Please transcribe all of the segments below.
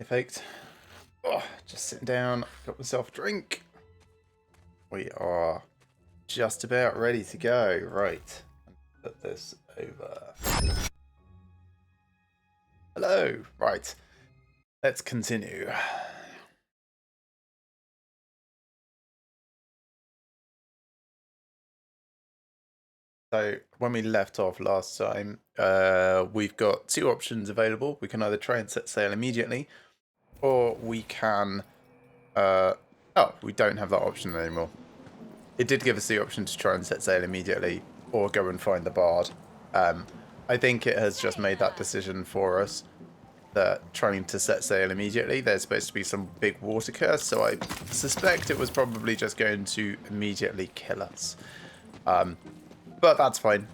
Perfect. Oh, just sitting down, got myself a drink. We are just about ready to go. Right. Put this over. Hello. Right. Let's continue. So when we left off last time, we've got two options available. We can either try and set sail immediately, or we can... oh, we don't have that option anymore. It did give us the option to try and set sail immediately, or go and find the bard. I think it has just made that decision for us, that trying to set sail immediately, there's supposed to be some big water curse, so I suspect it was probably just going to immediately kill us. But that's fine.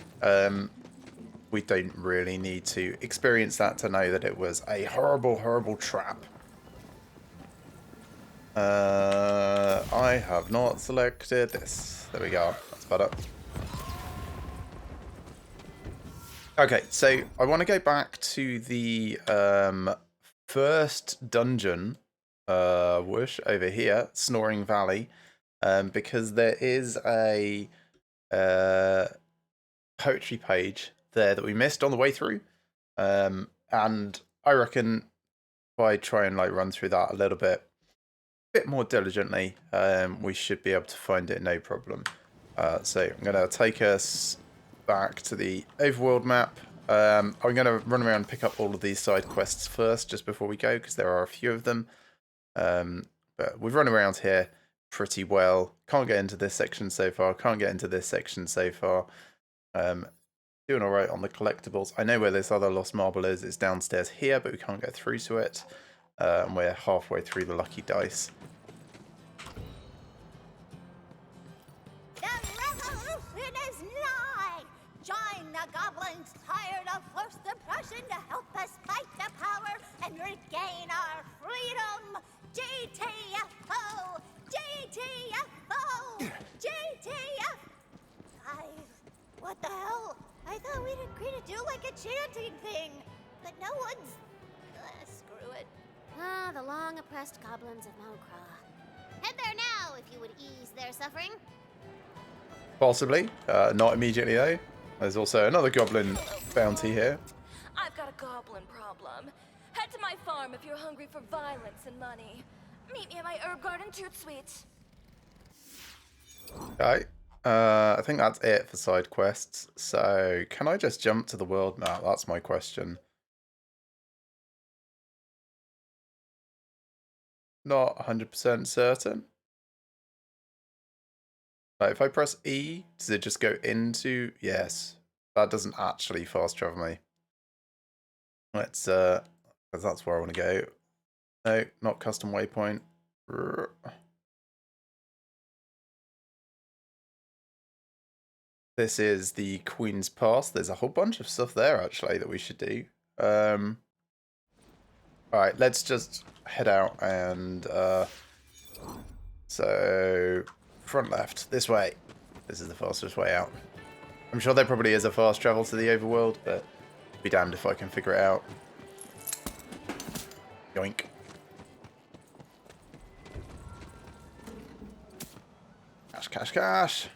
We don't really need to experience that to know that it was a horrible, horrible trap. I have not selected this. There we go. That's better. Okay, so I want to go back to the first dungeon, whoosh, over here, Snoring Valley, because there is a poetry page there that we missed on the way through, and I reckon if I try and like run through that a little bit more diligently, we should be able to find it no problem. So I'm going to take us back to the overworld map. I'm going to run around and pick up all of these side quests first, just before we go, because there are a few of them. But we've run around here pretty well. Can't get into this section so far. Can't get into this section so far. Doing all right on the collectibles. I know where this other lost marble is. It's downstairs here, but we can't get through to it. And we're halfway through the lucky dice. The revolution is nigh! Join the goblins tired of forced oppression to help us fight the power and regain our freedom! GTFO! GTFO! GTF! Guys, what the hell? I thought we'd agree to do like a chanting thing, but no one's... screw it. Ah, the long-oppressed goblins of Malcra. Head there now, if you would ease their suffering. Possibly. Not immediately, though. There's also another goblin bounty here. I've got a goblin problem. Head to my farm if you're hungry for violence and money. Meet me at my herb garden toot suite. Okay. I think that's it for side quests. So, can I just jump to the world map? That's my question. Not 100% certain. If I press E, does it just go into... Yes. That doesn't actually fast travel me. Let's, because that's where I want to go. No, not custom waypoint. This is the Queen's Pass. There's a whole bunch of stuff there, actually, that we should do. Alright, let's just head out and... So... Front left, this way. This is the fastest way out. I'm sure there probably is a fast travel to the overworld, but be damned if I can figure it out. Yoink. Cash, cash, cash.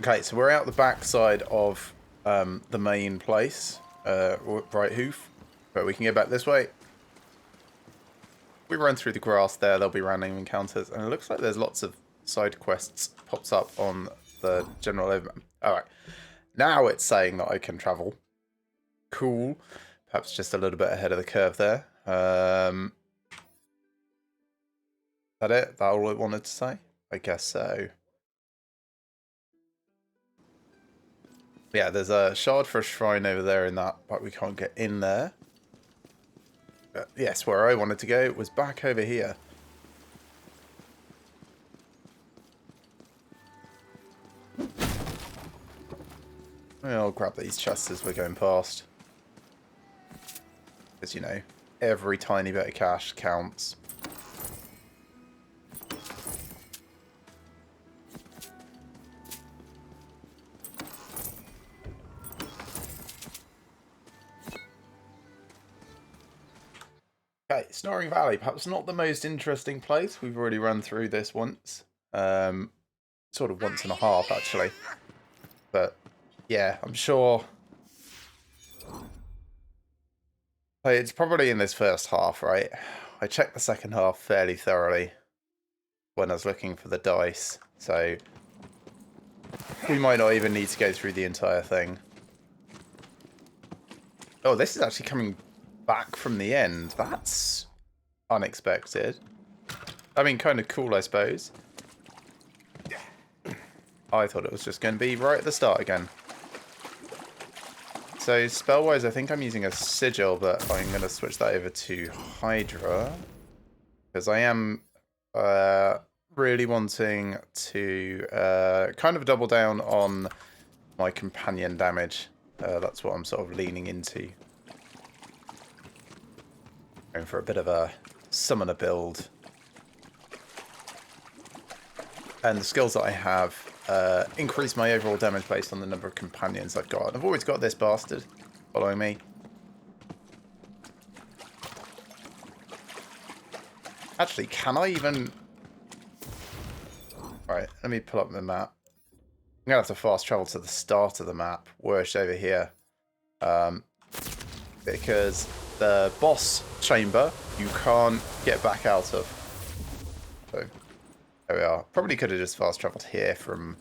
Okay, so we're out the back side of the main place, right hoof, but we can go back this way. We run through the grass there, there'll be random encounters, and it looks like there's lots of side quests pops up on the general overmap. Alright, now it's saying that I can travel. Cool. Perhaps just a little bit ahead of the curve there. Is that it? That all it wanted to say? I guess so. Yeah, there's a shard for a shrine over there in that, but we can't get in there. But yes, where I wanted to go was back over here. I'll grab these chests as we're going past. Because, you know, every tiny bit of cash counts. Okay, Snoring Valley, perhaps not the most interesting place. We've already run through this once. Sort of once and a half, actually. But, yeah, I'm sure... It's probably in this first half, right? I checked the second half fairly thoroughly when I was looking for the dice, so... we might not even need to go through the entire thing. Oh, this is actually coming back from the end. That's unexpected. I mean, kind of cool, I suppose. I thought it was just going to be right at the start again. So, spell-wise, I think I'm using a Sigil, but I'm going to switch that over to Hydra. Because I am really wanting to kind of double down on my companion damage. That's what I'm sort of leaning into. Going for a bit of a summoner build. And the skills that I have increase my overall damage based on the number of companions I've got. I've always got this bastard following me. Actually, can I even... Right, let me pull up the map. I'm going to have to fast travel to the start of the map, worst over here. Because the boss chamber, you can't get back out of. So, there we are. Probably could have just fast traveled here from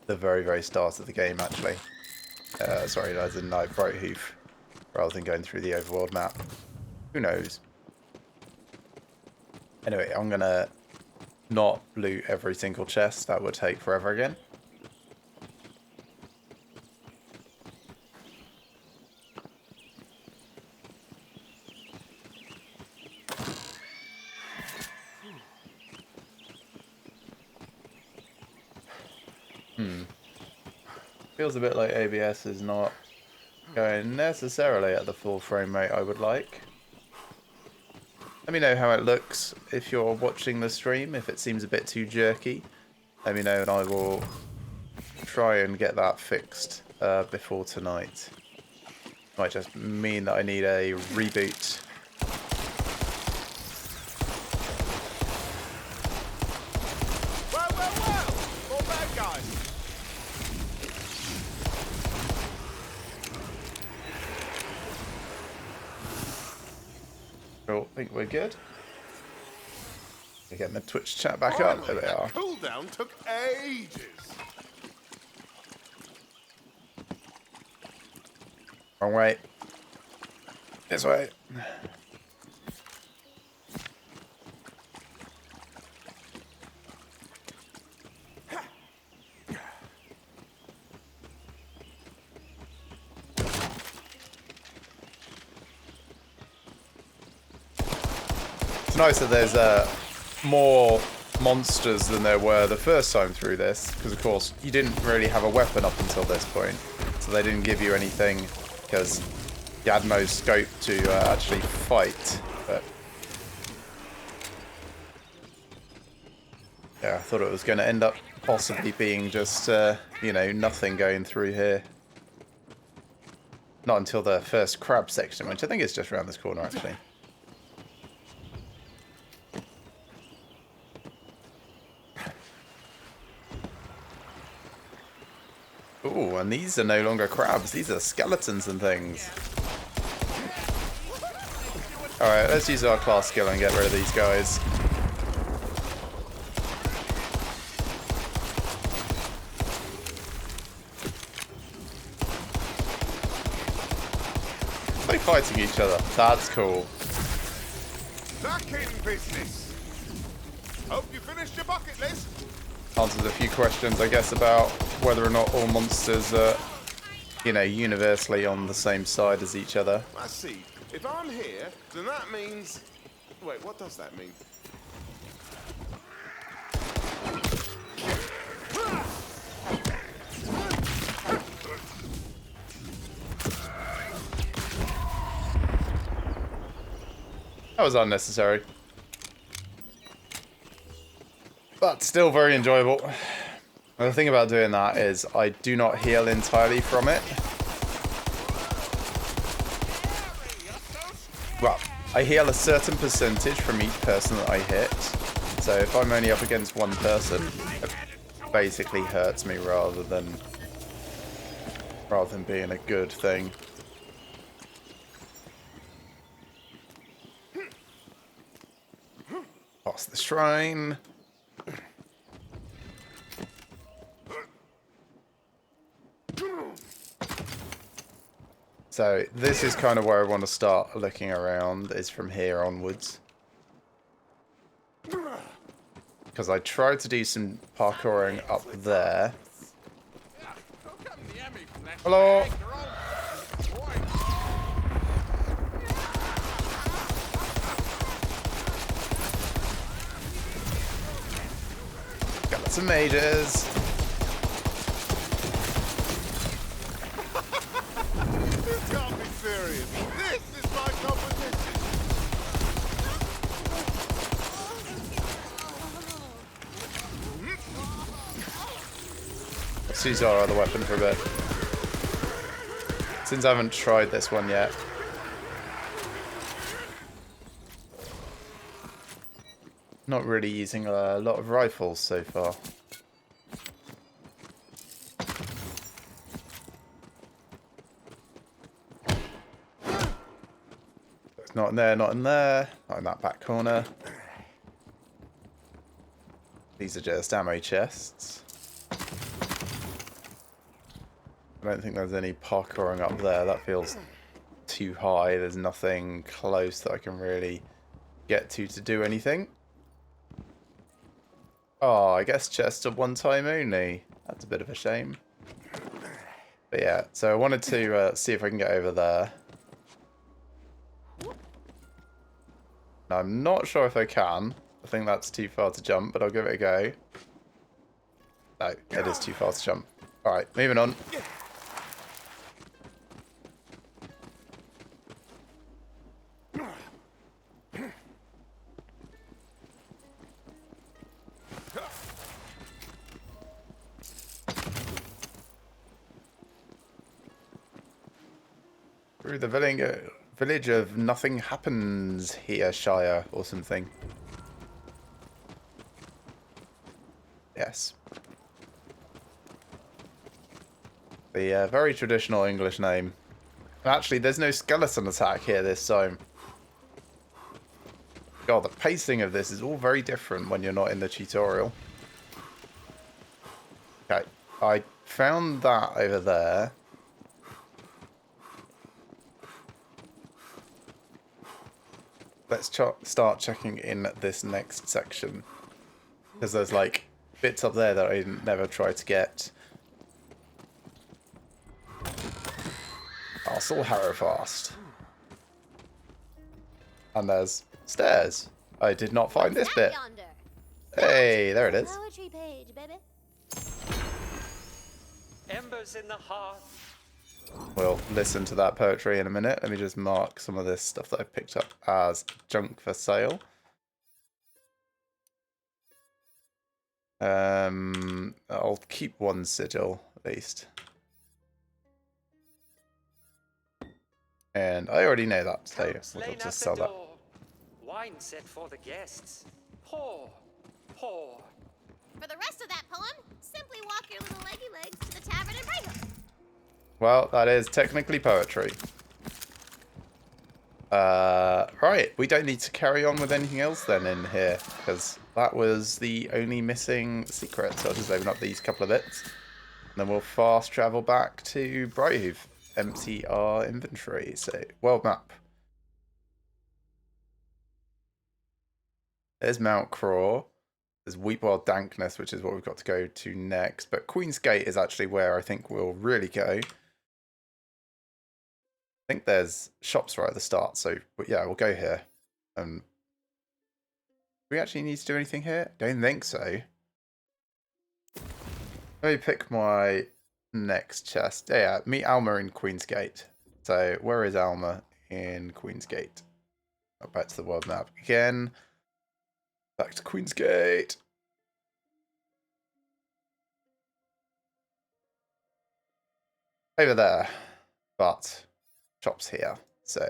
the very, very start of the game, actually. Sorry, as in like Brighthoof, rather than going through the overworld map. Who knows? Anyway, I'm going to not loot every single chest. That would take forever again. Feels a bit like ABS is not going necessarily at the full frame rate I would like. Let me know how it looks if you're watching the stream. If it seems a bit too jerky, let me know and I will try and get that fixed before tonight. Might just mean that I need a reboot. Well, more bad guys. Cool, I think we're good. Get my Twitch chat back up. There they are. Cooldown took ages. Wrong way. This way. It's nice that there's more monsters than there were the first time through this, because of course you didn't really have a weapon up until this point, so they didn't give you anything because you had no scope to actually fight. But yeah, I thought it was going to end up possibly being just you know, nothing going through here. Not until the first crab section, which I think is just around this corner actually. Ooh, and these are no longer crabs, these are skeletons and things. Alright, let's use our class skill and get rid of these guys. They're fighting each other, that's cool. Back in business. Hope you finished your bucket list. Answers a few questions, I guess, about whether or not all monsters are, you know, universally on the same side as each other. I see. If I'm here, then that means... Wait, what does that mean? That was unnecessary. But still very enjoyable. And the thing about doing that is I do not heal entirely from it. Well, I heal a certain percentage from each person that I hit. So if I'm only up against one person, it basically hurts me rather than being a good thing. Past the shrine. So this is kind of where I want to start looking around, is from here onwards. Because I tried to do some parkouring up there. Hello! Got some mages. You can't be serious. This is my competition. Let's use our other weapon for a bit. Since I haven't tried this one yet. Not really using a lot of rifles so far. Not in there, not in there. Not in that back corner. These are just ammo chests. I don't think there's any parkouring up there. That feels too high. There's nothing close that I can really get to do anything. Oh, I guess chests are one time only. That's a bit of a shame. But yeah, so I wanted to see if I can get over there. Now, I'm not sure if I can. I think that's too far to jump, but I'll give it a go. No, it is too far to jump. Alright, moving on. Through the village of nothing happens here, Shire, or something. Yes. The very traditional English name. Actually, there's no skeleton attack here this time. God, the pacing of this is all very different when you're not in the tutorial. Okay, I found that over there. Let's start checking in this next section. Because there's like bits up there that I never tried to get. Castle Harrowfast. And there's stairs. I did not find this bit. Hey, there it is. Poetry page, baby. Embers in the hearth. We'll listen to that poetry in a minute. Let me just mark some of this stuff that I picked up as junk for sale. I'll keep one sigil at least. And I already know that, so we'll just sell that. Wine set for the guests. Pour, pour. For the rest of that poem, simply walk your little leggy legs to the tavern and break them. Well, that is technically poetry. Right, we don't need to carry on with anything else then in here, because that was the only missing secret. So I'll just open up these couple of bits, and then we'll fast travel back to Brighthoof, empty our inventory. So, world map. There's Mount Craw. There's Weepwild Dankness, which is what we've got to go to next. But Queen's Gate is actually where I think we'll really go. I think there's shops right at the start, so but yeah, we'll go here. Do we actually need to do anything here? Don't think so. Let me pick my next chest. Yeah, meet Alma in Queen's Gate. So where is Alma in Queen's Gate? Oh, back to the world map again. Back to Queen's Gate. Over there, but shops here. So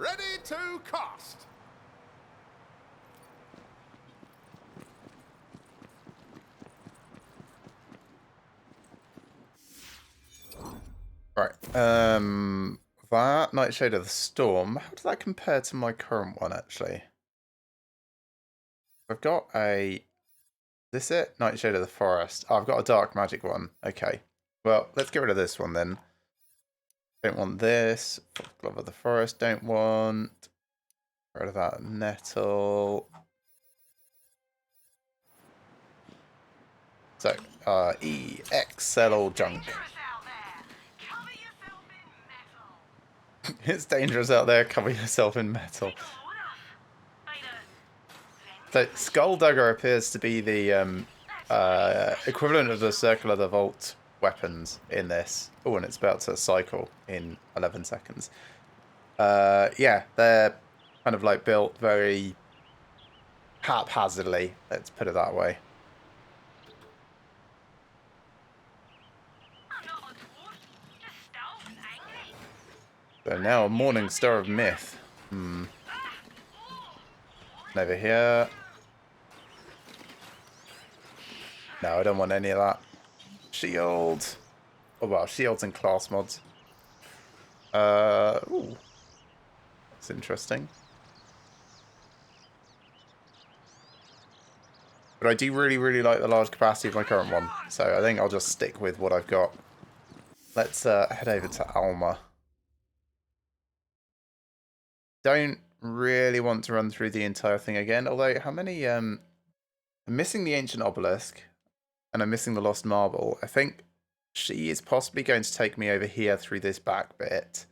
Ready to cast. Right. That Nightshade of the Storm. How does that compare to my current one, actually? I've got a... Is this it? Nightshade of the Forest. Oh, I've got a Dark Magic one. Okay. Well, let's get rid of this one then. Don't want this. Glove of the Forest. Don't want. Get rid of that nettle. So, EXL all junk. It's dangerous out there. Cover yourself in metal. So, Skulldugger appears to be the equivalent of the Circle of the Vault weapons in this. Oh, and it's about to cycle in 11 seconds. Yeah, they're kind of like built very haphazardly, let's put it that way. So now a Morning Star of Myth. Over here. No, I don't want any of that. Shield. Oh well, shields and class mods. Ooh. That's interesting. But I do really, really like the large capacity of my current one. So I think I'll just stick with what I've got. Let's head over to Alma. Don't really want to run through the entire thing again. Although, how many... I'm missing the Ancient Obelisk. And I'm missing the Lost Marble. I think she is possibly going to take me over here through this back bit.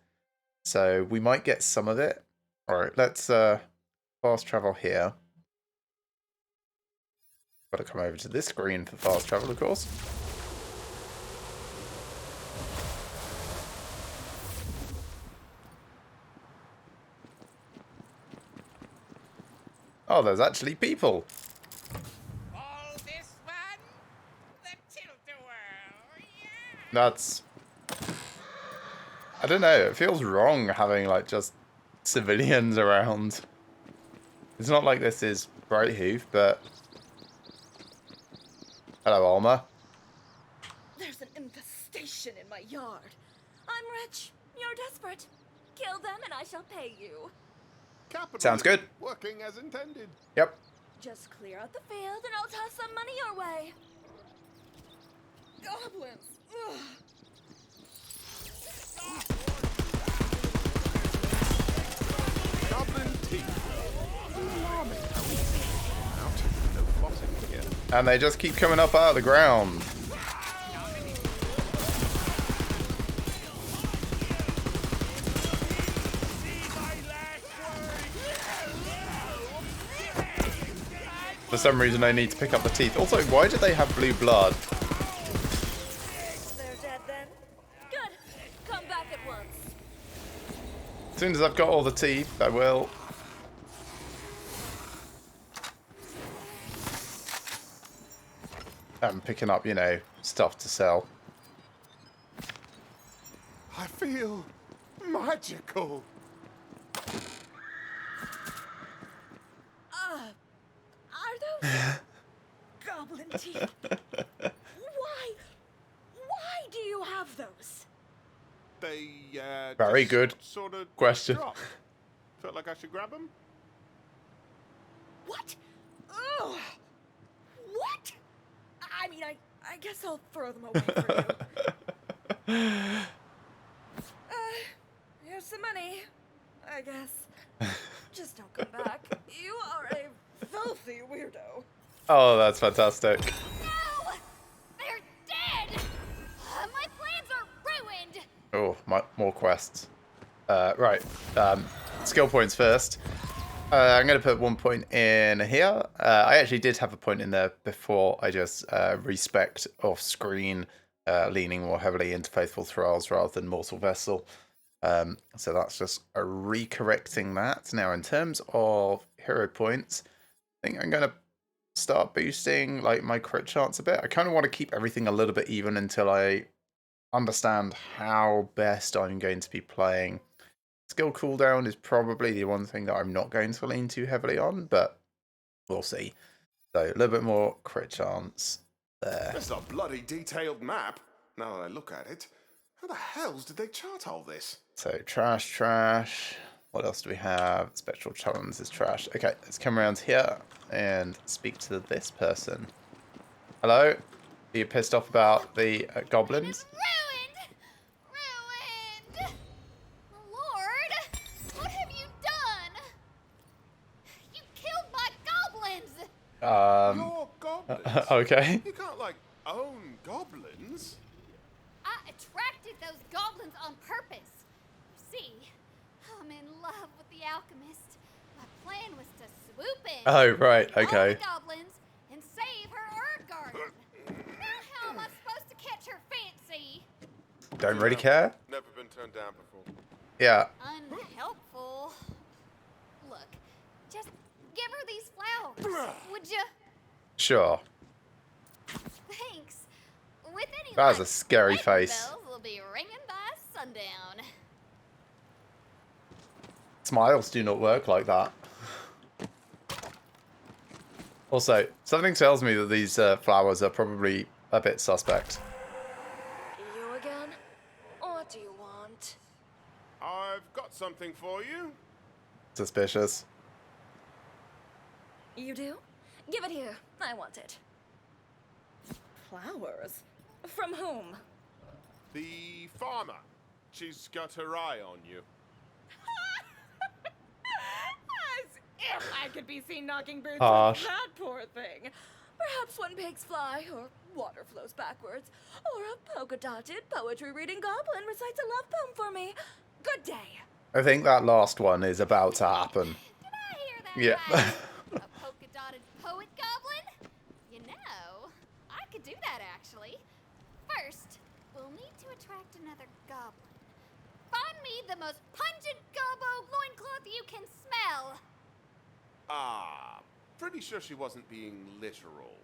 So we might get some of it. Alright, let's fast travel here. Got to come over to this screen for fast travel, of course. Oh, there's actually people. All this fun? The tilt-a-whirl, yeah! That's... I don't know, it feels wrong having, like, just civilians around. It's not like this is Brighthoof, but... Hello, Alma. There's an infestation in my yard. I'm rich. You're desperate. Kill them and I shall pay you. Capital. Sounds good. Working as intended. Yep. Just clear out the field and I'll toss some money your way. Goblins. Ugh. Goblin teeth. Alarming how easy. Out. No flossing here. And they just keep coming up out of the ground. For some reason I need to pick up the teeth. Also, why do they have blue blood? They're dead then? Good. Come back at once. As soon as I've got all the teeth, I will. I'm picking up, you know, stuff to sell. I feel magical. Are those goblin teeth? Why do you have those? They, Very just good sort of question. dropped. Felt like I should grab them. What? Ugh. What? I mean, I guess I'll throw them away for you. Here's some money, I guess. Just don't come back. You are a filthy weirdo. Oh, that's fantastic. No! They're dead! My plans are ruined! Oh, more quests. Right. Skill points first. I'm going to put 1 point in here. I actually did have a point in there before I just respect off screen, leaning more heavily into Faithful Thralls rather than Mortal Vessel. So that's just recorrecting that. Now, in terms of hero points, I think I'm going to start boosting like my crit chance a bit. I kind of want to keep everything a little bit even until I understand how best I'm going to be playing skill cooldown is probably the one thing that I'm not going to lean too heavily on, but we'll see. So a little bit more crit chance there. This is a bloody detailed map. Now that I look at it, how the hells did they chart all this? So trash. What else do we have? Spectral challenge is trash. Okay, let's come around here and speak to this person. Hello? Are you pissed off about the goblins? Ruined! Ruined! Lord, what have you done? You killed my goblins! Your goblins? Okay. You can't, like, own goblins. I attracted those goblins on purpose. You see, I'm in love with the alchemist. My plan was to swoop in, Oh, right, all okay. the goblins, and save her herb garden. Now how am I supposed to catch her fancy? Don't really care? Never been turned down before. Yeah. Unhelpful. Look, just give her these flowers, would you? Sure. Thanks. With any That was a luck, scary wedding face. bells will be ringing by sundown. Smiles do not work like that. Also, something tells me that these flowers are probably a bit suspect. You again? What do you want? I've got something for you. Suspicious. You do? Give it here. I want it. Flowers? From whom? The farmer. She's got her eye on you. As if I could be seen knocking boots Harsh. with that poor thing. Perhaps when pigs fly, or water flows backwards, or a polka-dotted poetry-reading goblin recites a love poem for me. Good day. I think that last one is about to happen. Did I hear that Yeah. right? A polka-dotted poet goblin? You know, I could do that actually. First, we'll need to attract another goblin. Find me the most pungent gobbo loincloth you can smell. Ah, pretty sure she wasn't being literal.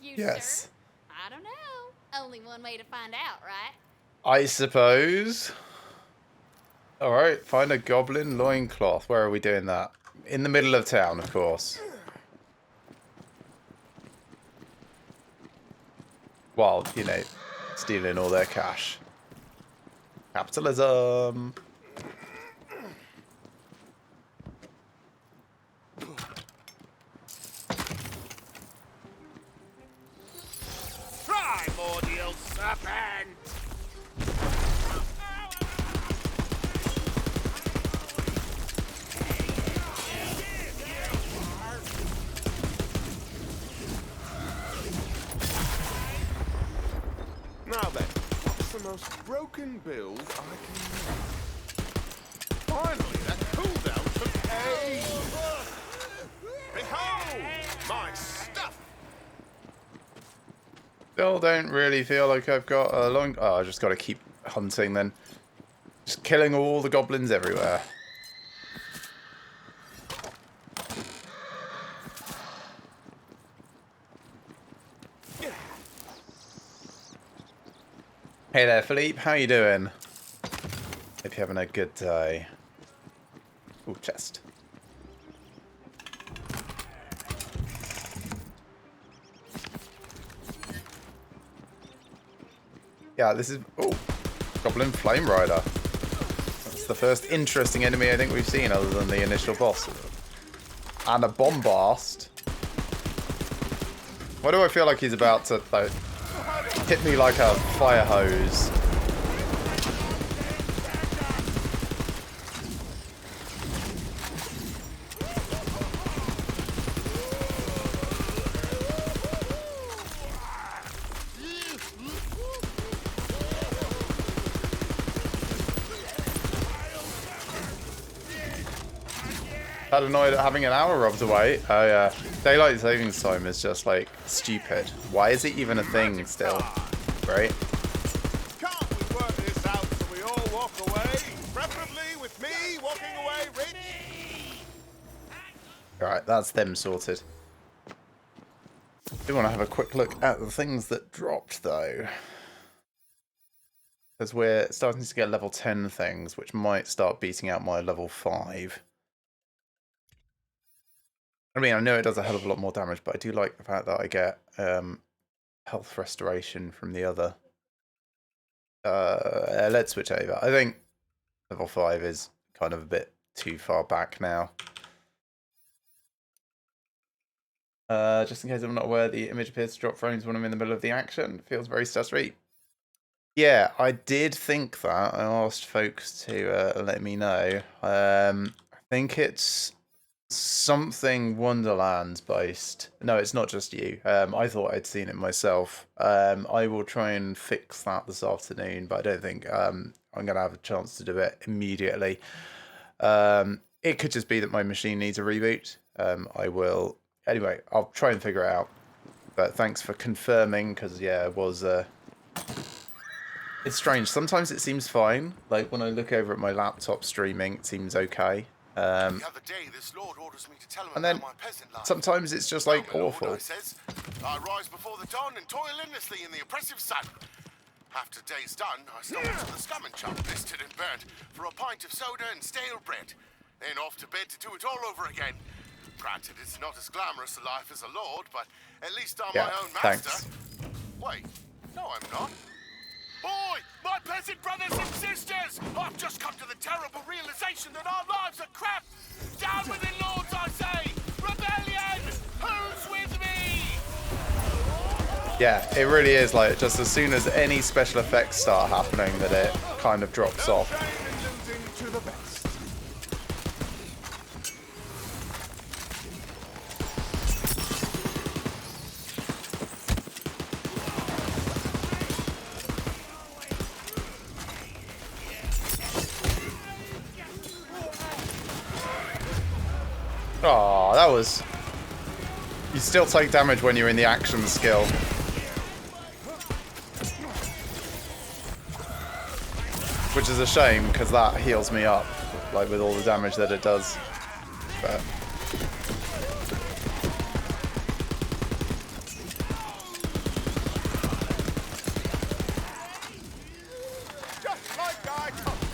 You Yes. sure? I don't know. Only one way to find out, right? I suppose. Alright, find a goblin loincloth. Where are we doing that? In the middle of town, of course. While, you know, stealing all their cash. Capitalism. Primordial serpent! Now then, what's the most broken build I can make? Finally, that cooldown took ages! Behold, my stuff! Still don't really feel like I've got a long... Oh, I just got to keep hunting then. Just killing all the goblins everywhere. Hey there, Philippe. How you doing? Hope you're having a good day. Ooh, chest. Yeah, this is... Oh, Goblin Flame Rider. That's the first interesting enemy I think we've seen other than the initial boss. And a bombast. Why do I feel like he's about to like, hit me like a fire hose? That annoyed at having an hour robbed away. Oh yeah. Daylight savings time is just like stupid. Why is it even a thing still? Right? Can't we work this out so we all walk away? Preferably with me walking away rich? Alright, that's them sorted. Do want to have a quick look at the things that dropped though. Because we're starting to get level 10 things, which might start beating out my level 5. I mean, I know it does a hell of a lot more damage, but I do like the fact that I get health restoration from the other. Let's switch over. I think level 5 is kind of a bit too far back now. Just in case I'm not aware, the image appears to drop frames when I'm in the middle of the action. It feels very stress-free. Yeah, I did think that. I asked folks to let me know. I think it's something Wonderlands based. No, it's not just you. I thought I'd seen it myself. I will try and fix that this afternoon, but I don't think I'm going to have a chance to do it immediately. It could just be that my machine needs a reboot. I will... Anyway, I'll try and figure it out. But thanks for confirming, because, yeah, it was... It's strange. Sometimes it seems fine. Like, when I look over at my laptop streaming, it seems okay. The other day, this lord orders me to tell him And then about my peasant life. sometimes it's just, like, "No, my awful. lord," I says, "I rise before the dawn and toil endlessly in the oppressive sun. After day's done, I stumble to the scum and chum, blistered and burnt, for a pint of soda and stale bread. Then off to bed to do it all over again. Granted, it's not as glamorous a life as a lord, but at least I'm Yeah, my own master." thanks. Wait, no, I'm not. Boy, my peasant brothers and sisters! I've just come to the terrible realization that our lives are crap! Down with the lords, I say! Rebellion! Who's with me? Yeah, it really is like just as soon as any special effects start happening that it kind of drops off. To the best. Oh, that was... You still take damage when you're in the action skill. Which is a shame, because that heals me up, like with all the damage that it does. But... Just like I told you.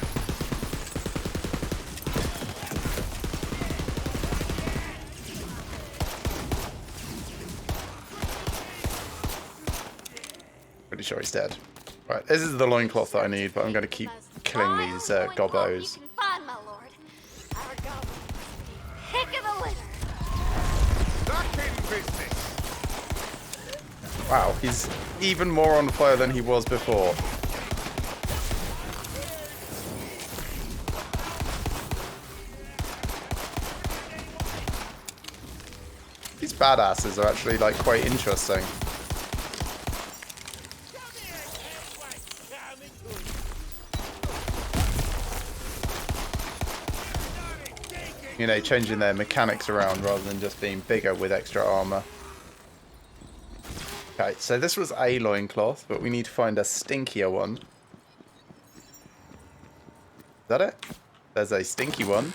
Pretty sure he's dead. Right, this is the loincloth that I need, but I'm going to keep killing these gobbos. You can find, my lord. Our goblin. Pick of the litter. Back in business. Wow, he's even more on fire than he was before. These badasses are actually like quite interesting. You know, changing their mechanics around rather than just being bigger with extra armor. Okay, so this was a loincloth, but we need to find a stinkier one. Is that it? There's a stinky one.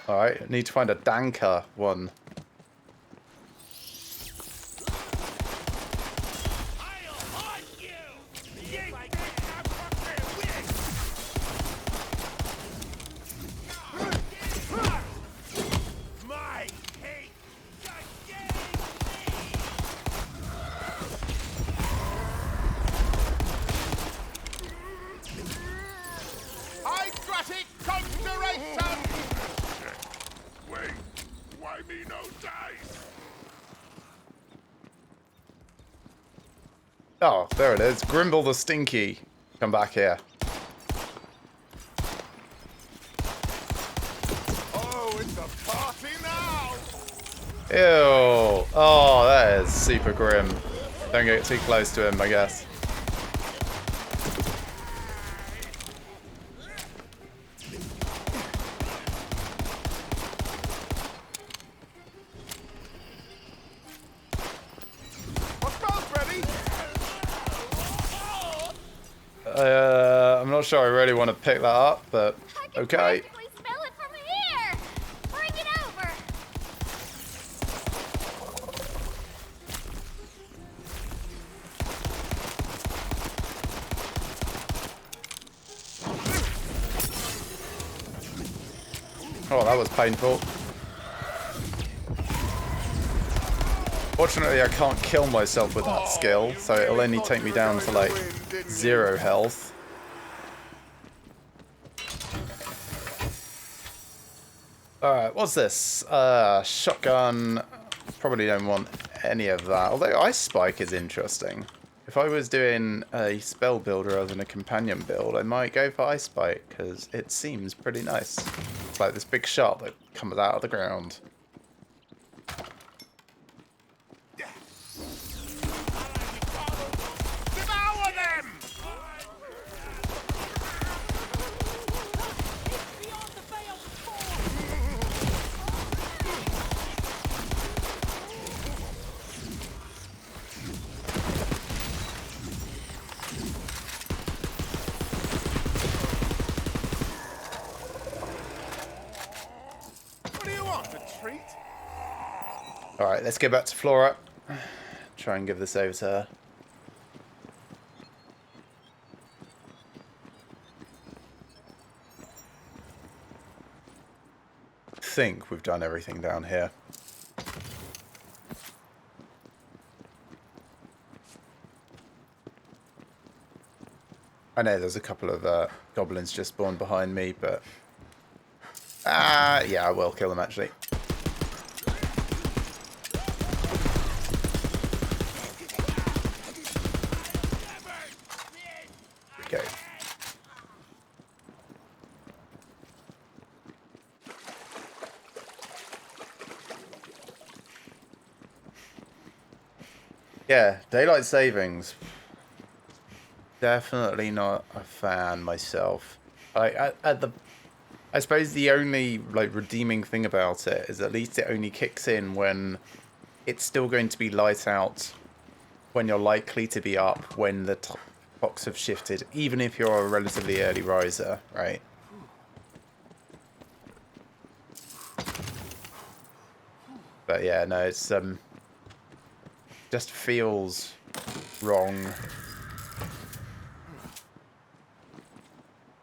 Alright, need to find a danker one. Hydrotic conjuration! Wait, why me no dice? Oh, there it is. Grimble the Stinky. Come back here. Oh, it's a party now! Ew. Oh, that is super grim. Don't get too close to him, I guess. I'm not sure I really want to pick that up, but okay. I can practically smell it from here. Bring it over. Oh, that was painful. Fortunately, I can't kill myself with that skill, so it'll only take me down to like 0 health. Alright, what's this? Shotgun. Probably don't want any of that. Although Ice Spike is interesting. If I was doing a spell build rather than a companion build, I might go for Ice Spike, because it seems pretty nice. It's like this big shot that comes out of the ground. Devour them! What do you want, a treat? Alright, let's go back to Flora. Try and give this over to her. I think we've done everything down here. I know there's a couple of goblins just spawned behind me, but... yeah, I will kill them actually. Go. Yeah, daylight savings. Definitely not a fan myself. I suppose the only like redeeming thing about it is at least it only kicks in when it's still going to be light out, when you're likely to be up, when the clocks have shifted, even if you're a relatively early riser, right? But yeah, no, it's just feels wrong.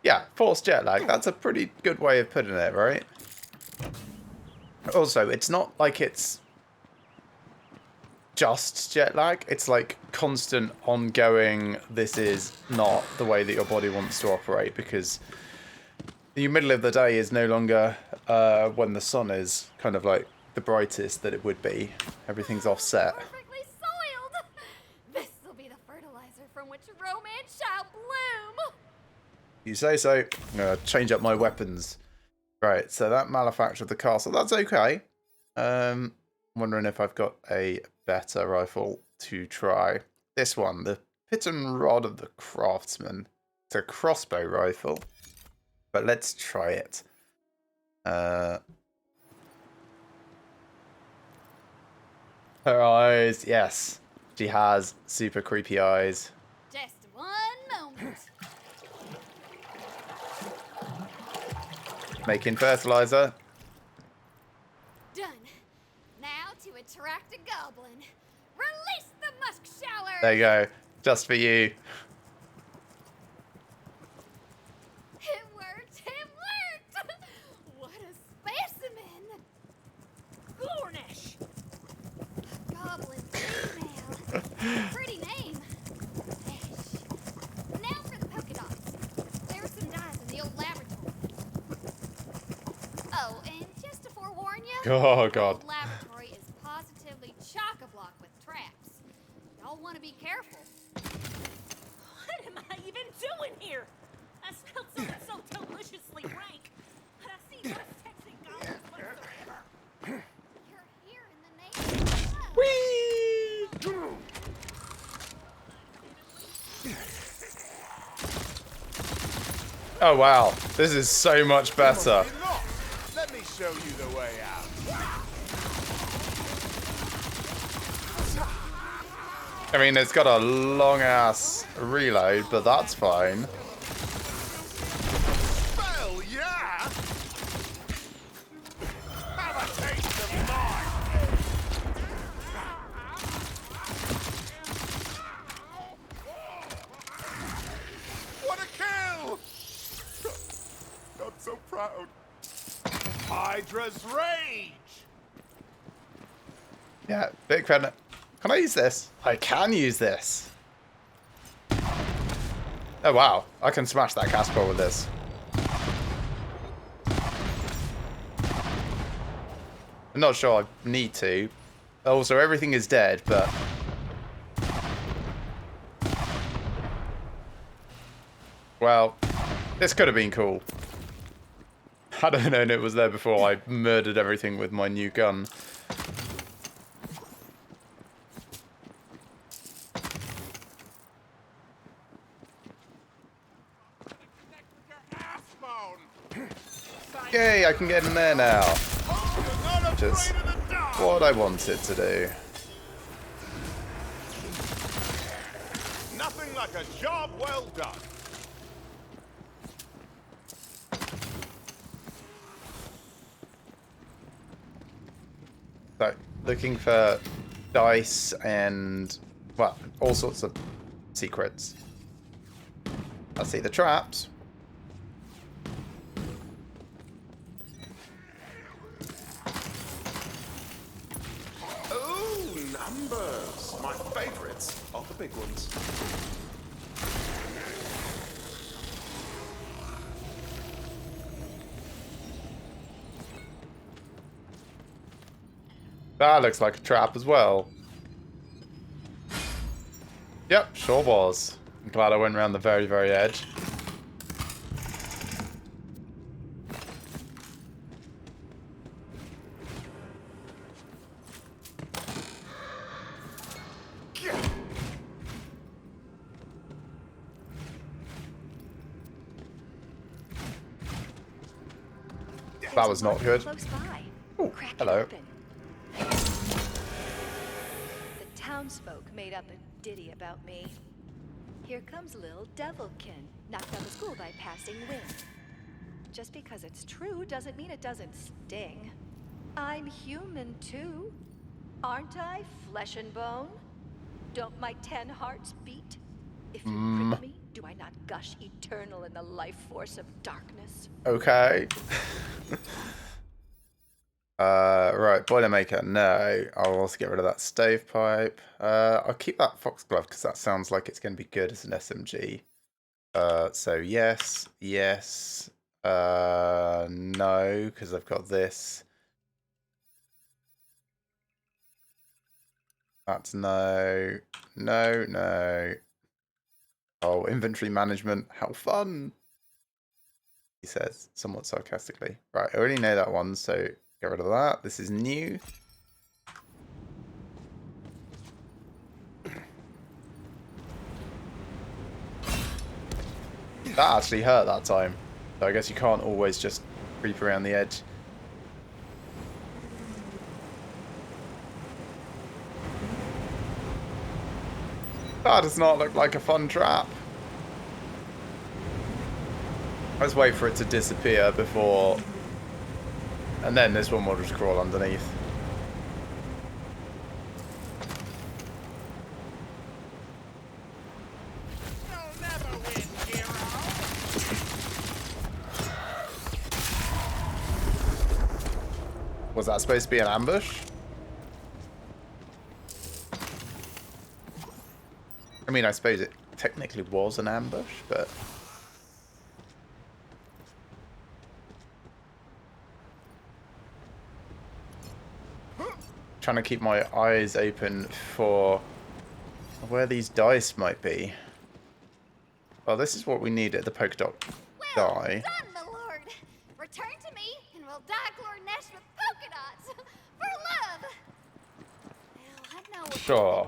Yeah, forced jet lag. That's a pretty good way of putting it, right? Also, it's not like it's just jet lag. It's like constant, ongoing, this is not the way that your body wants to operate, because the middle of the day is no longer when the sun is kind of like the brightest that it would be. Everything's offset. Perfectly soiled! This will be the fertilizer from which romance shall bloom! You say so. I'm gonna change up my weapons. Right, so that manufactured the castle. That's okay. Wondering if I've got a better rifle to try. This one, the Pit and Rod of the Craftsman. It's a crossbow rifle, but let's try it. Her eyes, yes, she has super creepy eyes. Just one moment. Making fertilizer. Done. Now to attract a goblin. Release the musk shower! There you go, just for you. It worked! It worked! What a specimen! Gornish! Goblin female. Pretty name. Ash. Now for the polka dots. There were some dyes in the old laboratory. Oh, and just to forewarn you, Oh the god. old laboratory is positively chock-a-block with traps. Y'all want to be careful. What am I even doing here? I smelled something so deliciously rank. But I see those sexy goblins. You're here in the name of love. Oh wow, this is so much better. Be lost. Let me show you the way out. I mean, it's got a long ass reload, but that's fine. Well, yeah. Have a taste of mine. What a kill! Not so proud. I Hydra's rage! Yeah, big fan. Can I use this? I can use this. Oh wow, I can smash that castle with this. I'm not sure I need to. Also, everything is dead, but... Well, this could have been cool. Had I known it was there before, I murdered everything with my new gun. Yay, I can get in there now. Which is what I wanted to do. Nothing like a job well done. So, looking for dice and, well, all sorts of secrets. I see the traps. Ooh, numbers. My favourites are the big ones. That looks like a trap as well. Yep, sure was. I'm glad I went around the very, very edge. That was not good. Close by. Ooh, Crack it hello. open. The townsfolk made up a ditty about me. Here comes little Devilkin, knocked out of school by passing wind. Just because it's true doesn't mean it doesn't sting. I'm human too. Aren't I? Flesh and bone? Don't my 10 hearts beat? If you prick me, do I not gush eternal in the life force of darkness? Okay. Right, Boilermaker, no. I'll also get rid of that stovepipe. I'll keep that foxglove because that sounds like it's going to be good as an SMG. So yes, yes, no, because I've got this. That's no, no, no. Oh, inventory management, how fun! He says, somewhat sarcastically. Right, I already know that one, so get rid of that. This is new. That actually hurt that time. So I guess you can't always just creep around the edge. That does not look like a fun trap. Let's wait for it to disappear before... And then this one will just crawl underneath. You'll never win, hero. Was that supposed to be an ambush? I mean, I suppose it technically was an ambush, but... Trying to keep my eyes open for where these dice might be. Well, this is what we needed, the polka dot Well die. done, my lord. Return to me, and we'll dye Glornesh with polka dots for love. Well, I know what Sure.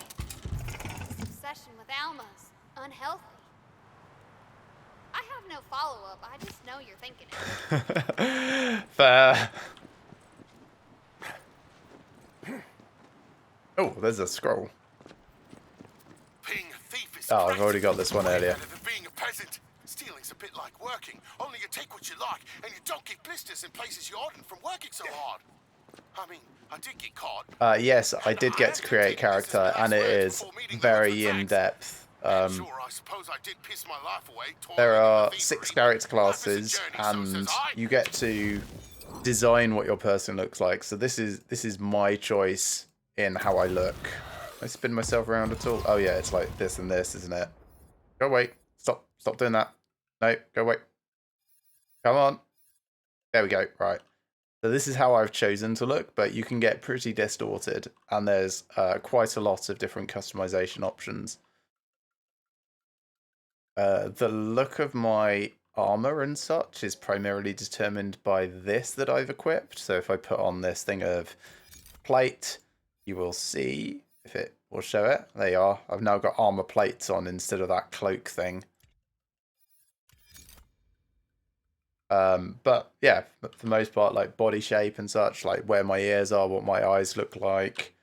this obsession with Alma's unhealthy. I have no follow-up. I just know you're thinking it. Fair. Oh, there's a scroll. Being a thief is Oh, I've already got this one way earlier. better than being a peasant. Stealing's a bit like working, only you take what you like and you don't get blisters in places you oughtn't from working so hard. I mean, I did get caught. Yes, I did get to create character, and it is very in-depth. Sure, I suppose I did piss my life away. There toiling in are the 6 thievery. character Life is a classes, journey, so and says I. you get to design what your person looks like. So this is my choice in how I look. I spin myself around at all? Oh yeah, it's like this and this, isn't it? Go away. Stop doing that. No, go away. Come on. There we go. Right. So this is how I've chosen to look, but you can get pretty distorted, and there's quite a lot of different customization options. The look of my armor and such is primarily determined by this that I've equipped. So if I put on this thing of plate, you will see if it will show it. There you are. I've now got armor plates on instead of that cloak thing. But yeah, for the most part, like body shape and such, like where my ears are, what my eyes look like,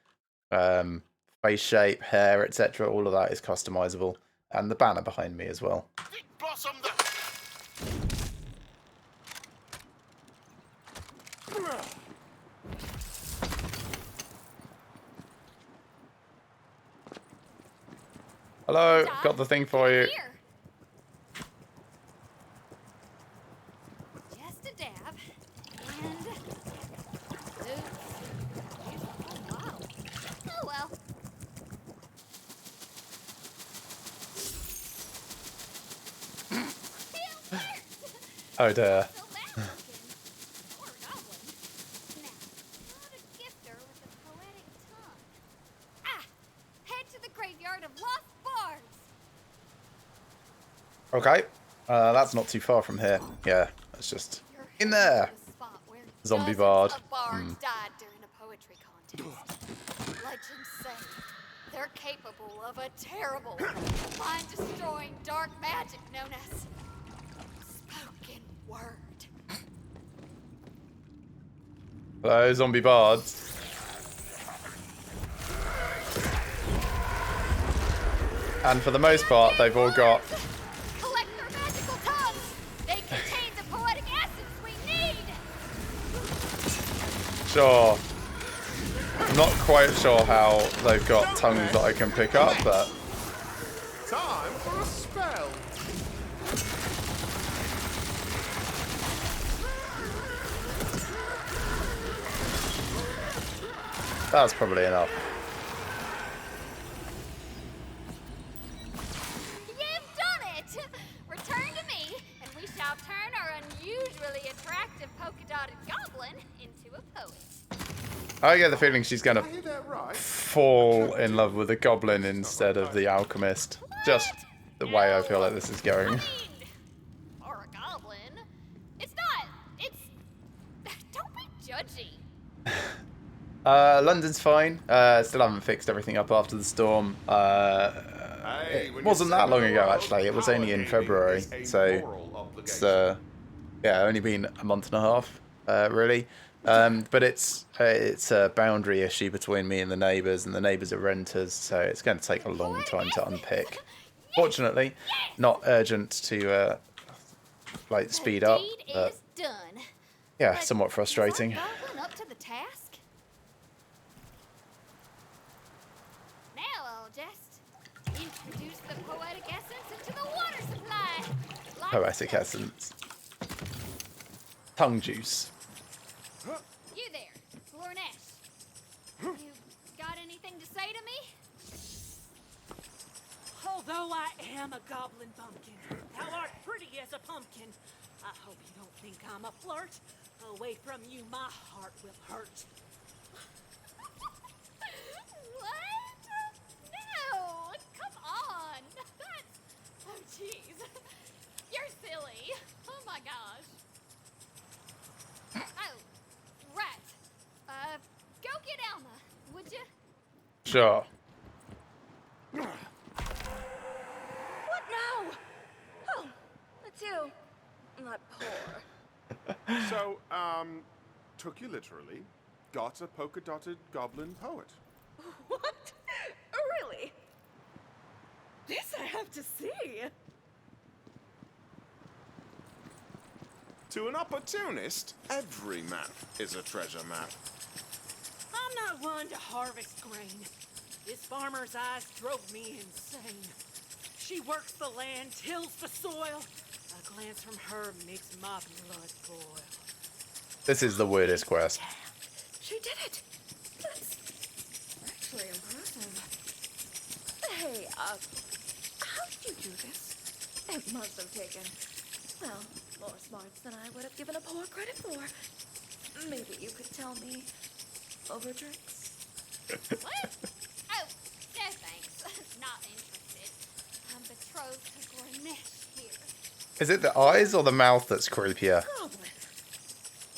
face shape, hair, etc. All of that is customizable. And the banner behind me as well. Blossom Hello, got the thing for you. Here. Just a dab. And... Oops. Oh, wow. Oh, well. Oh dear. So bad looking. Or a goblin. Now, not a gifter with a poetic tongue. Ah! Head to the graveyard of lost bards. Okay, that's not too far from here. Yeah, that's just in there. The spot where Zombie dozens bard. of bards died during a poetry contest. Legends say they're capable of a terrible, mind-destroying dark magic known as spoken word. Hello, zombie bards. And for the most part, they've all got... Collect their magical tongues! They contain the poetic essence we need! Sure. I'm not quite sure how they've got tongues that I can pick up, but... time for a spell. That's probably enough. You've done it! Return to me, and we shall turn our unusually attractive polka-dotted goblin into a poet. I get the feeling she's gonna Did I hear that right? fall in love with a goblin instead of the alchemist. Just the way I feel like this is going. I mean, or a goblin. It's not. It's. Don't be judgy. London's fine. Still haven't fixed everything up after the storm. Hey, It wasn't that long ago, actually. It was only in February. So it's yeah, only been a month and a half, really. But it's a boundary issue between me and the neighbours are renters, so it's going to take a long time to unpick. Fortunately, not urgent to like speed up, Deed but is done. yeah, But somewhat frustrating. is our goblin up to the task? Now I'll just introduce the poetic essence into the water supply. Like Poetic so. essence. Tongue juice. You there, Lornesh. You got anything to say to me? Although I am a goblin bumpkin, thou art pretty as a pumpkin. I hope you don't think I'm a flirt. Away from you, my heart will hurt. What? No! Come on! That's... Oh, jeez. You're silly. Oh, my gosh. Oh, right. Go get Alma, would you? Sure. What now? Oh, that's you. Not poor. So, took you literally, got a polka-dotted goblin poet. What? Really? This I have to see. To an opportunist, every map is a treasure map. I'm not one to harvest grain. This farmer's eyes drove me insane. She works the land, tills the soil. A glance from her makes my blood boil. This is the weirdest quest. She did it! That's actually impressive. Hey, how did you do this? It must have taken, well, more smarts than I would have given a poor credit for. Maybe you could tell me over drinks? What? Oh, no thanks. Not interested. I'm betrothed to Gornesh here. Is it the eyes or the mouth that's creepier? Goblin.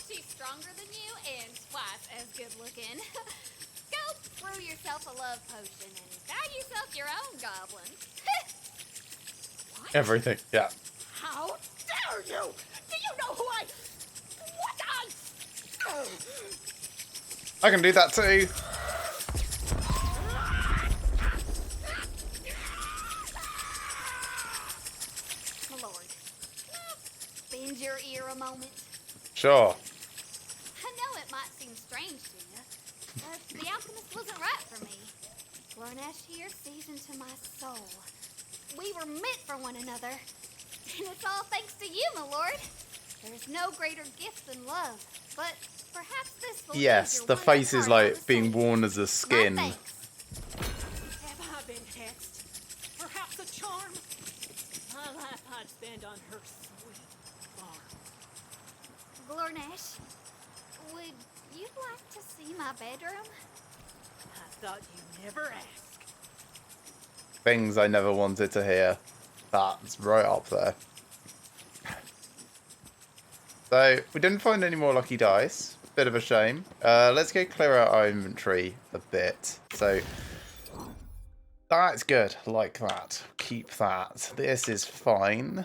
She's stronger than you and twice as good looking. Go brew yourself a love potion and buy yourself your own goblin. Everything, yeah. How dare you? Do you know who I... What I... Oh. I can do that too. My lord. Bend your ear a moment. Sure. I know it might seem strange to you, but the alchemist wasn't right for me. Gornesh here sees into my soul. We were meant for one another, and it's all thanks to you, my lord. There's no greater gift than love, but perhaps this will Yes, your the one face is heart on like the being soul. worn as a My skin. thanks. Have I been hexed? Perhaps a charm? My life I'd spend on her sweet farm. Gornesh, would you like to see my bedroom? I thought you never asked. Things I never wanted to hear. That's right up there. So, we didn't find any more lucky dice. Bit of a shame. Let's go clear out our inventory a bit. So, that's good. Like that. Keep that. This is fine.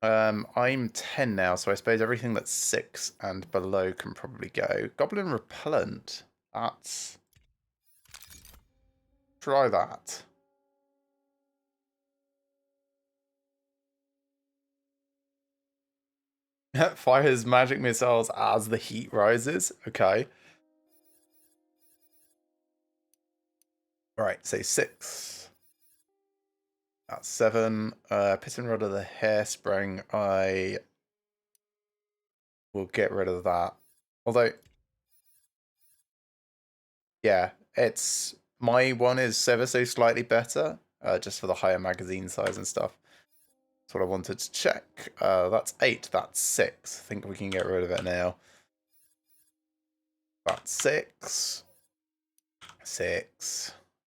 I'm 10 now, so I suppose everything that's 6 and below can probably go. Goblin Repellent. That's... Try that. Fires magic missiles as the heat rises. Okay. Alright, so 6. That's 7. Piston Rod of the Hairspring. I will get rid of that. Although, yeah, it's... My one is ever so slightly better, just for the higher magazine size and stuff. That's what I wanted to check. That's 8, that's 6. I think we can get rid of it now. That's 6. 6.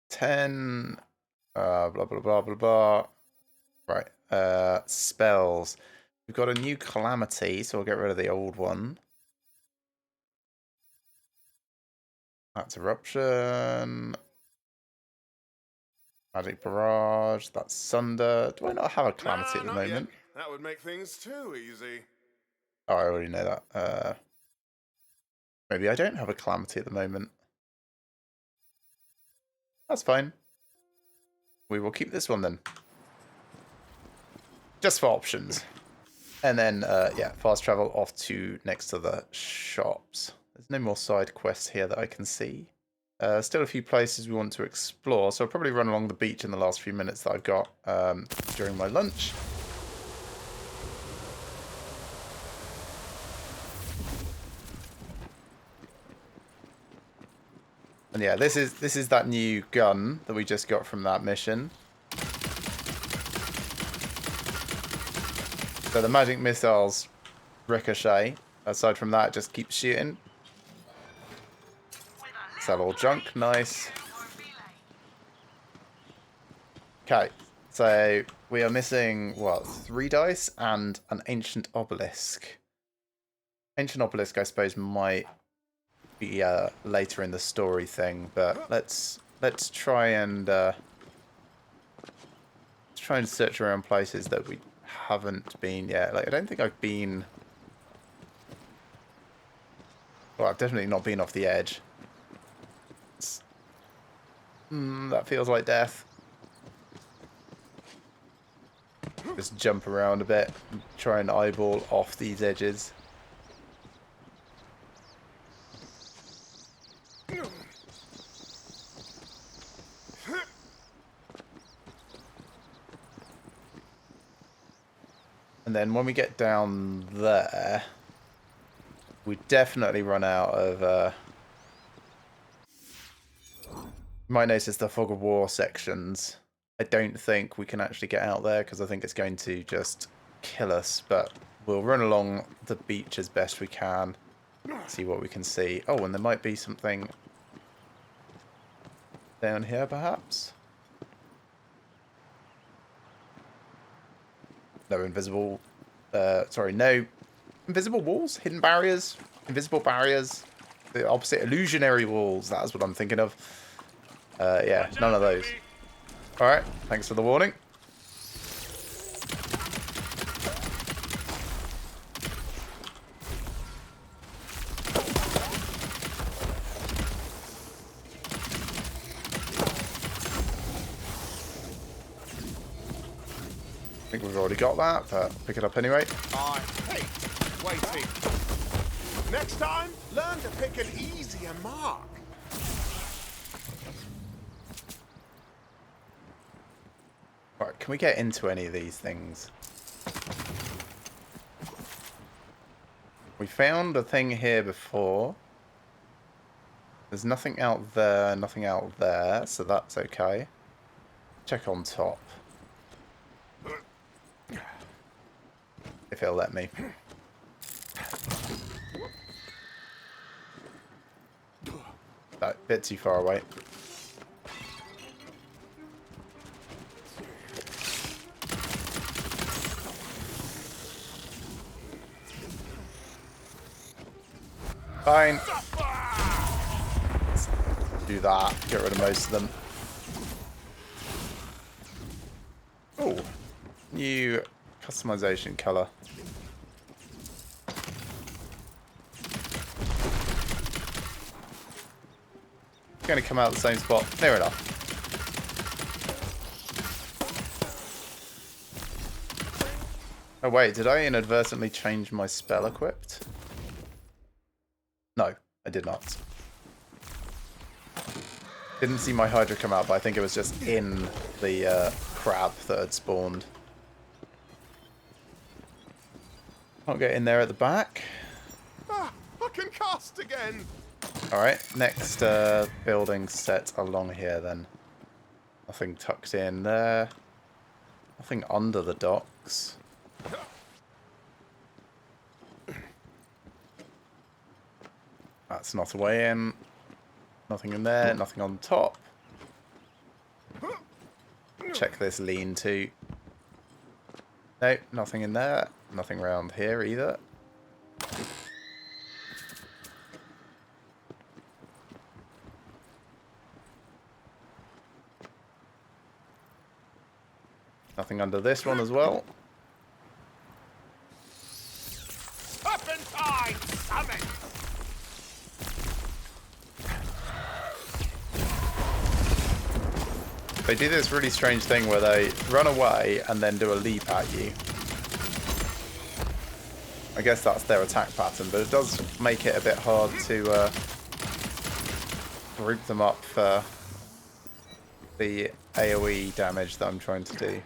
10. Blah, blah, blah, blah, blah. Right. Spells. We've got a new Calamity, so we'll get rid of the old one. That's Eruption. Magic Barrage. That's Sunder. Do I not have a Calamity at the not moment? Yet. That would make things too easy. Oh, I already know that. Maybe I don't have a Calamity at the moment. That's fine. We will keep this one then. Just for options. And then, yeah, fast travel off to next to the shops. There's no more side quests here that I can see. Still a few places we want to explore, so I'll probably run along the beach in the last few minutes that I've got during my lunch. And yeah, this is that new gun that we just got from that mission. So the magic missiles ricochet. Aside from that, just keep shooting. Sell all junk, nice. Okay, so we are missing, what, 3 dice and an ancient obelisk. Ancient obelisk, I suppose, might be later in the story thing, but let's try and search around places that we haven't been yet. Like, I don't think I've been. Well, I've definitely not been off the edge. That feels like death. Just jump around a bit and try and eyeball off these edges. And then when we get down there, we definitely run out of... You might notice the fog of war sections. I don't think we can actually get out there because I think it's going to just kill us, but we'll run along the beach as best we can, see what we can see. Oh, and there might be something down here, perhaps? No invisible... sorry, no invisible walls? Hidden barriers? Invisible barriers? The opposite, illusionary walls. That's what I'm thinking of. Yeah, none of those. Alright, thanks for the warning. I think we've already got that, but pick it up anyway. I hate waiting. Next time, learn to pick an easier mark. Right, can we get into any of these things? We found a thing here before. There's nothing out there, nothing out there, so that's okay. Check on top. If it'll let me. That bit too far away. Fine. Let's do that. Get rid of most of them. Oh, new customization color. Going to come out the same spot. Near enough. Oh wait, did I inadvertently change my spell equipped? No, I did not. Didn't see my Hydra come out, but I think it was just in the crab that had spawned. Can't get in there at the back. Ah, I can cast again. Alright, next building set along here then. Nothing tucked in there. Nothing under the docks. That's not a way in. Nothing in there, nothing on top. Check this lean-to. Nope, nothing in there. Nothing around here either. Nothing under this one as well. Turpentine summon! They do this really strange thing where they run away and then do a leap at you. I guess that's their attack pattern, but it does make it a bit hard to group them up for the AoE damage that I'm trying to do.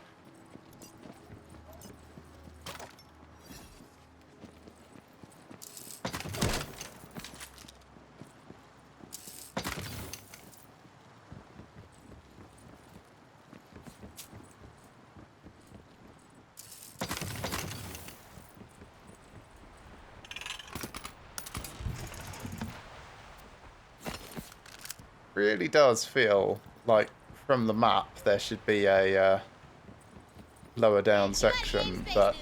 Really does feel like from the map there should be a lower down section, but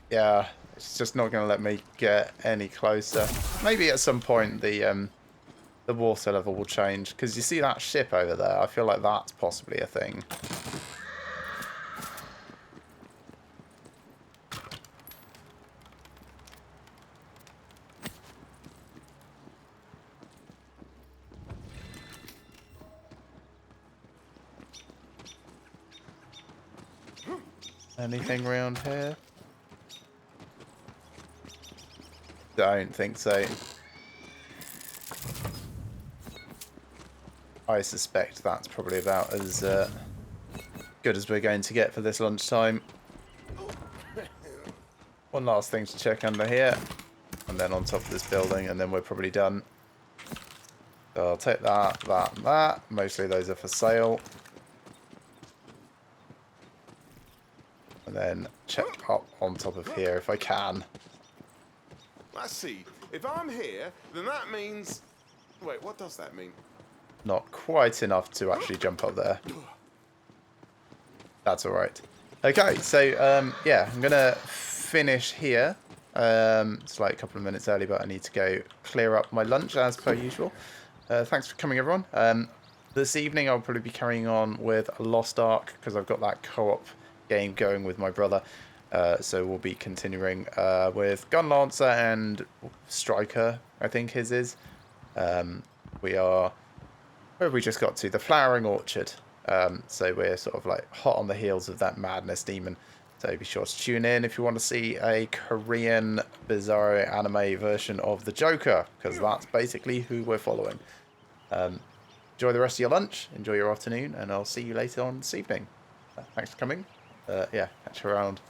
yeah, it's just not going to let me get any closer. Maybe at some point the water level will change, because you see that ship over there, I feel like that's possibly a thing. Anything around here? Don't think so. I suspect that's probably about as good as we're going to get for this lunchtime. One last thing to check under here. and then on top of this building, and then we're probably done. So I'll take that, that, and that. Mostly those are for sale. And then check up on top of here if I can. Let's see. If I'm here, then that means... Wait, what does that mean? Not quite enough to actually jump up there. That's alright. Okay, so yeah, I'm going to finish here. It's like a couple of minutes early, but I need to go clear up my lunch as per usual. Thanks for coming, everyone. This evening I'll probably be carrying on with Lost Ark because I've got that co-op game going with my brother. So we'll be continuing with Gun Lancer and Striker, I think his is. We are... Where have we just got to? The Flowering Orchard. So we're sort of like hot on the heels of that Madness Demon. So be sure to tune in if you want to see a Korean Bizarro anime version of the Joker, because that's basically who we're following. Enjoy the rest of your lunch, enjoy your afternoon, and I'll see you later on this evening. Thanks for coming. Yeah, catch you around.